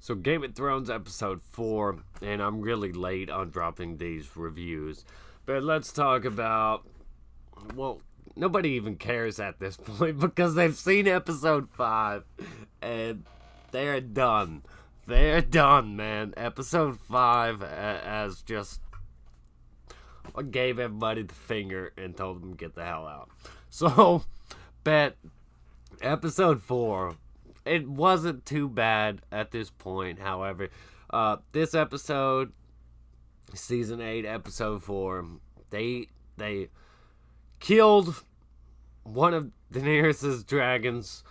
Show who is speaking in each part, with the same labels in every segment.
Speaker 1: So Game of Thrones episode 4, and I'm really late on dropping these reviews. But let's talk about, well, nobody even cares at this point because they've seen episode 5 and they're done. They're done, man. Episode 5 has just gave everybody the finger and told them to get the hell out. So, but episode 4, it wasn't too bad at this point. However, this episode, season 8, episode 4, they killed one of Daenerys' dragons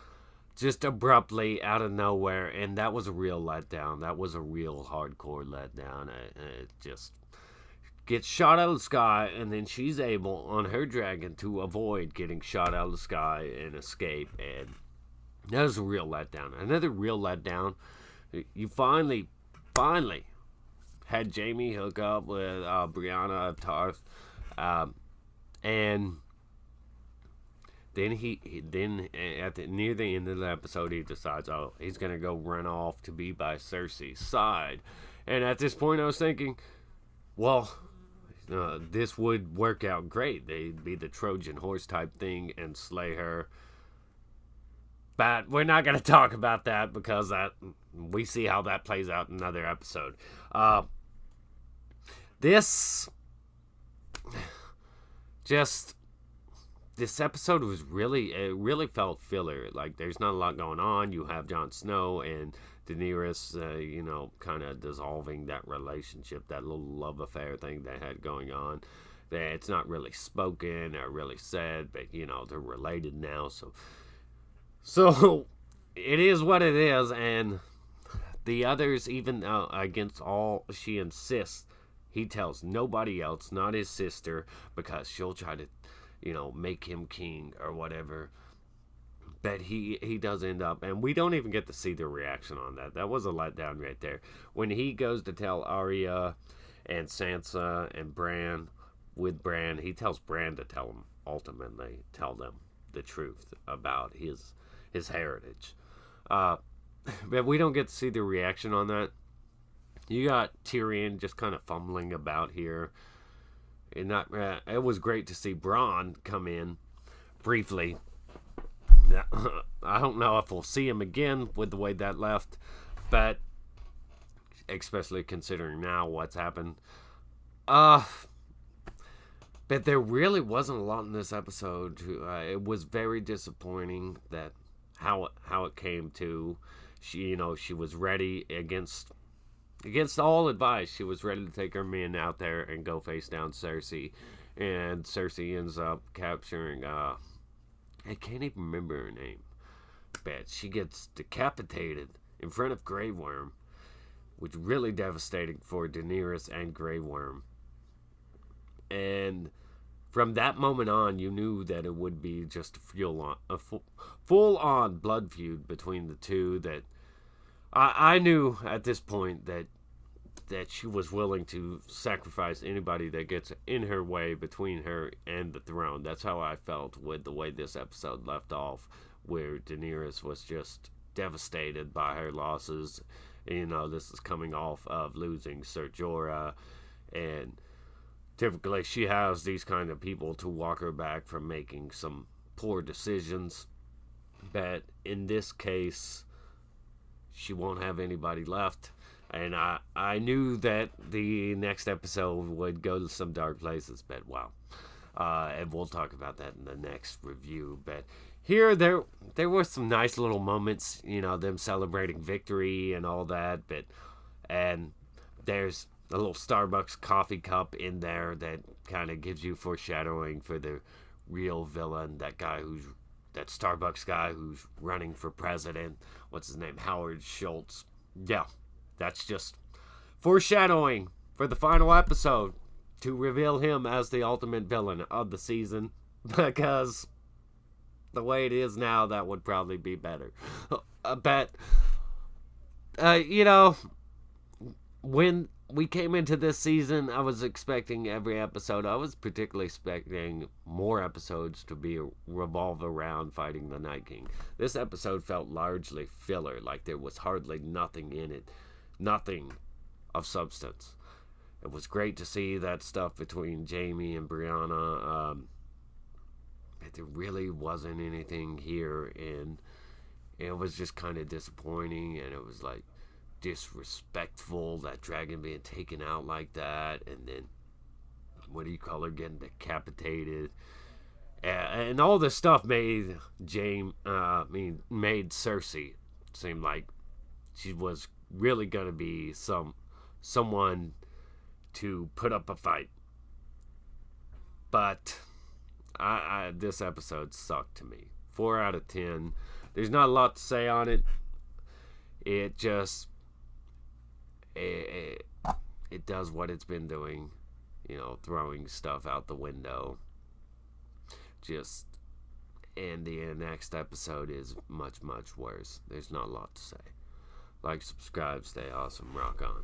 Speaker 1: just abruptly out of nowhere, and that was a real letdown. That was a real hardcore letdown. It just gets shot out of the sky, and then she's able on her dragon to avoid getting shot out of the sky and escape, and that was a real letdown. Another real letdown. You finally had Jaime hook up with Brianna of Tarth, and then near the end of the episode, he decides, he's gonna go run off to be by Cersei's side. And at this point, I was thinking, well, this would work out great. They'd be the Trojan horse type thing and slay her. But we're not going to talk about that because we see how that plays out in another episode. This episode was it really felt filler. Like, there's not a lot going on. You have Jon Snow and Daenerys, kind of dissolving that relationship, that little love affair thing they had going on. It's not really spoken or really said, but, they're related now, So, it is what it is, and the others, even against all she insists, he tells nobody else, not his sister, because she'll try to, make him king or whatever. But he does end up, and we don't even get to see the reaction on that. That was a letdown right there. When he goes to tell Arya and Sansa and Bran, he tells Bran to ultimately tell them the truth about his heritage. But we don't get to see the reaction on that. You got Tyrion just kind of fumbling about here. And it was great to see Bronn come in briefly. I don't know if we'll see him again with the way that left, but especially considering now what's happened. But there really wasn't a lot in this episode. It was very disappointing that how it came to. She was ready against all advice. She was ready to take her men out there and go face down Cersei, and Cersei ends up capturing. I can't even remember her name, but she gets decapitated in front of Grey Worm, which is really devastating for Daenerys and Grey Worm. And from that moment on, you knew that it would be just a full-on blood feud between the two. That I knew at this point that she was willing to sacrifice anybody that gets in her way between her and the throne. That's how I felt with the way this episode left off, where Daenerys was just devastated by her losses. This is coming off of losing Ser Jorah, and typically she has these kind of people to walk her back from making some poor decisions. But in this case, she won't have anybody left. And I knew that the next episode would go to some dark places, but wow. And we'll talk about that in the next review. But here, there were some nice little moments, them celebrating victory and all that. And there's a little Starbucks coffee cup in there that kind of gives you foreshadowing for the real villain, that Starbucks guy who's running for president. What's his name? Howard Schultz. Yeah. That's just foreshadowing for the final episode to reveal him as the ultimate villain of the season, because the way it is now, that would probably be better. But when we came into this season, I was expecting every episode. I was particularly expecting more episodes to be revolve around fighting the Night King. This episode felt largely filler, like there was hardly nothing in it, nothing of substance. It was great to see that stuff between Jaime and Brianna. But there really wasn't anything here, and it was just kind of disappointing, and it was like disrespectful, that dragon being taken out like that, and then what do you call her, getting decapitated, and all this stuff made made Cersei seem like she was really gonna be someone to put up a fight. But this episode sucked to me. 4 out of 10. There's not a lot to say on it. It just it does what it's been doing, throwing stuff out the window. Just, and the next episode is much, much worse. There's not a lot to say. Like, subscribe, stay awesome, rock on.